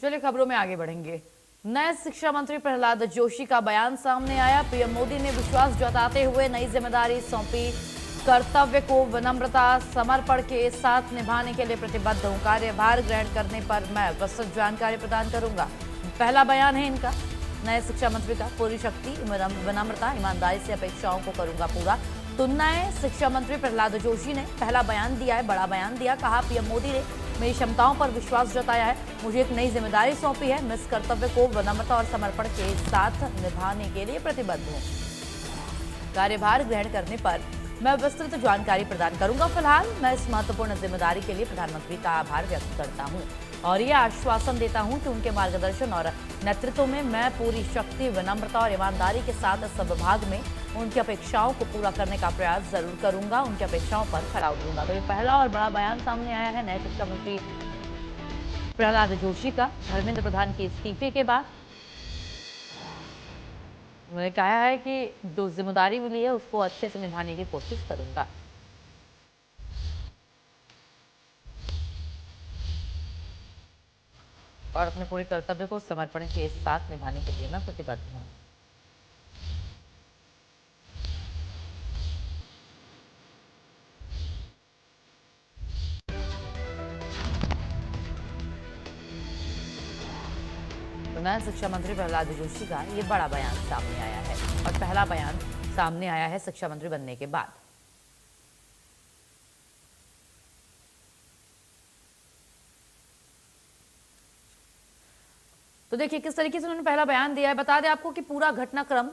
चलिए खबरों में आगे बढ़ेंगे। नए शिक्षा मंत्री प्रहलाद जोशी का बयान सामने आया। पीएम मोदी ने विश्वास जताते हुए नई जिम्मेदारी सौंपी। कर्तव्य को विनम्रता समर्पण के साथ निभाने के लिए प्रतिबद्ध हूं। कार्यभार ग्रहण करने पर मैं विस्तृत जानकारी प्रदान करूंगा। पहला बयान है इनका, नए शिक्षा मंत्री का। पूरी शक्ति, विनम्रता, ईमानदारी से अपेक्षाओं को करूंगा पूरा। तो नए शिक्षा मंत्री प्रहलाद जोशी ने पहला बयान दिया है, बड़ा बयान दिया। कहा, पीएम मोदी ने मेरी क्षमताओं पर विश्वास जताया है, मुझे एक नई जिम्मेदारी सौंपी है। मैं इस कर्तव्य को विनम्रता और समर्पण के साथ निभाने के लिए प्रतिबद्ध हूँ। कार्यभार ग्रहण करने पर मैं विस्तृत जानकारी प्रदान करूंगा। फिलहाल मैं इस महत्वपूर्ण जिम्मेदारी के लिए प्रधानमंत्री का आभार व्यक्त करता हूं और यह आश्वासन देता हूं कि उनके मार्गदर्शन और नेतृत्व में मैं पूरी शक्ति, विनम्रता और ईमानदारी के साथ इस विभाग में उनकी अपेक्षाओं को पूरा करने का प्रयास जरूर करूंगा, उनकी अपेक्षाओं पर खरा उतरूंगा। तो ये पहला और बड़ा बयान सामने आया है नए शिक्षा मंत्री प्रहलाद जोशी का धर्मेंद्र प्रधान के इस्तीफे के बाद। उन्होंने कहा है कि जो जिम्मेदारी मिली है उसको अच्छे से निभाने की कोशिश करूंगा। और अपने पूरे कर्तव्य को समर्पण के साथ निभाने के लिए मैं प्रतिबद्ध हूँ। तो नया शिक्षा मंत्री प्रहलाद जोशी का ये बड़ा बयान सामने आया है और पहला बयान सामने आया है शिक्षा मंत्री बनने के बाद। तो देखिए किस तरीके से उन्होंने पहला बयान दिया है। बता दें आपको कि पूरा घटनाक्रम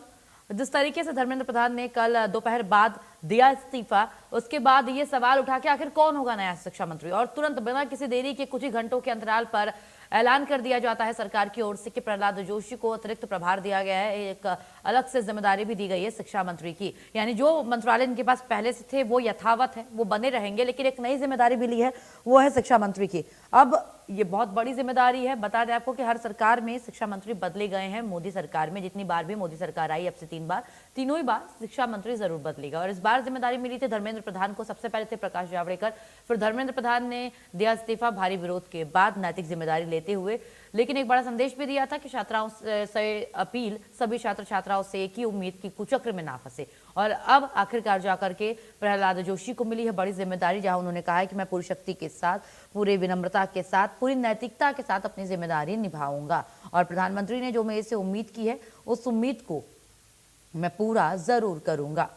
जिस तरीके से धर्मेंद्र प्रधान ने कल दोपहर बाद दिया इस्तीफा, उसके बाद ये सवाल उठा कि आखिर कौन होगा नया शिक्षा मंत्री, और तुरंत बिना किसी देरी के कुछ ही घंटों के अंतराल पर ऐलान कर दिया जाता है सरकार की ओर से कि प्रहलाद जोशी को अतिरिक्त प्रभार दिया गया है। एक अलग से जिम्मेदारी भी दी गई है शिक्षा मंत्री की, यानी जो मंत्रालय इनके पास पहले से थे वो यथावत है, वो बने रहेंगे, लेकिन एक नई जिम्मेदारी भी ली है, वो है शिक्षा मंत्री की। अब ये बहुत बड़ी जिम्मेदारी है। बता दें आपको कि हर सरकार में शिक्षा मंत्री बदले गए हैं। मोदी सरकार में जितनी बार भी मोदी सरकार आई, अब से 3 बार, तीनों ही बार शिक्षा मंत्री जरूर बदलेगा। और इस बार जिम्मेदारी मिली थी धर्मेंद्र प्रधान को। सबसे पहले थे प्रकाश जावड़ेकर, फिर धर्मेंद्र प्रधान ने दिया इस्तीफा भारी विरोध के बाद नैतिक जिम्मेदारी लेते हुए। लेकिन एक बड़ा संदेश भी दिया था कि छात्राओं से अपील, सभी छात्र छात्राओं से एक ही उम्मीद की कुचक्र में ना फंसे। और अब आखिरकार जाकर के प्रहलाद जोशी को मिली है बड़ी जिम्मेदारी, जहां उन्होंने कहा है कि मैं पूरी शक्ति के साथ, पूरे विनम्रता के साथ, पूरी नैतिकता के साथ अपनी जिम्मेदारी निभाऊंगा। और प्रधानमंत्री ने जो मेरे से उम्मीद की है उस उम्मीद को मैं पूरा जरूर करूंगा।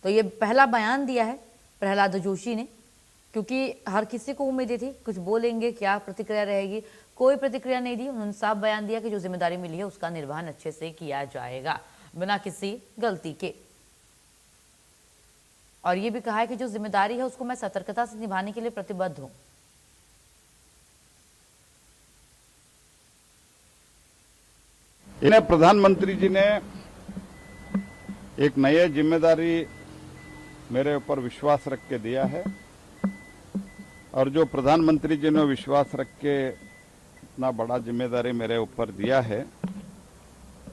तो ये पहला बयान दिया है प्रहलाद जोशी ने, क्योंकि हर किसी को उम्मीदें थी कुछ बोलेंगे, क्या प्रतिक्रिया रहेगी। कोई प्रतिक्रिया नहीं दी। उन्होंने साफ बयान दिया कि जो जिम्मेदारी मिली है उसका निर्वहन अच्छे से किया जाएगा बिना किसी गलती के। और ये भी कहा है कि जो जिम्मेदारी है उसको मैं सतर्कता से निभाने के लिए प्रतिबद्ध हूं। इन्हें प्रधानमंत्री जी ने एक नई जिम्मेदारी मेरे ऊपर विश्वास रख के दिया है, और जो प्रधानमंत्री जी ने विश्वास रख के इतना बड़ा जिम्मेदारी मेरे ऊपर दिया है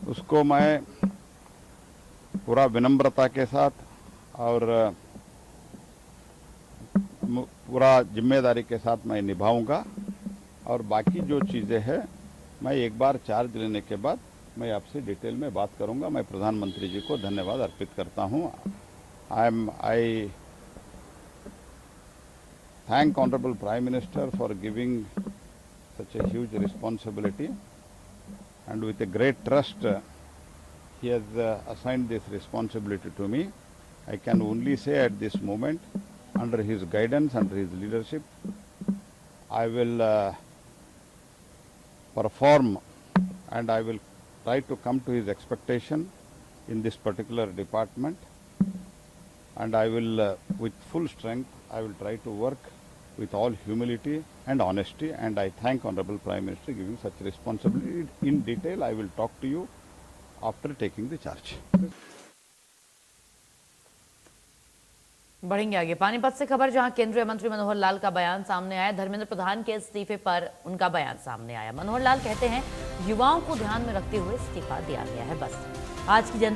उसको मैं पूरा विनम्रता के साथ और पूरा जिम्मेदारी के साथ मैं निभाऊंगा। और बाकी जो चीज़ें हैं मैं एक बार चार्ज लेने के बाद मैं आपसे डिटेल में बात करूंगा। मैं प्रधानमंत्री जी को धन्यवाद अर्पित करता हूं। I thank Honorable Prime Minister for giving such a huge responsibility, and with a great trust he has assigned this responsibility to me. I can only say at this moment, under his guidance, under his leadership, I will perform, and I will try to come to his expectation in this particular department, and I will with full strength I will try to work with all humility and honesty, and I thank Honorable Prime Minister giving such responsibility. In detail I will talk to you after taking the charge. बढ़ेंगे आगे। पानीपत से खबर, जहां केंद्रीय मंत्री मनोहर लाल का बयान सामने आया। धर्मेंद्र प्रधान के इस्तीफे पर उनका बयान सामने आया। मनोहर लाल कहते हैं युवाओं को ध्यान में रखते हुए इस्तीफा दिया गया है। बस आज की जनता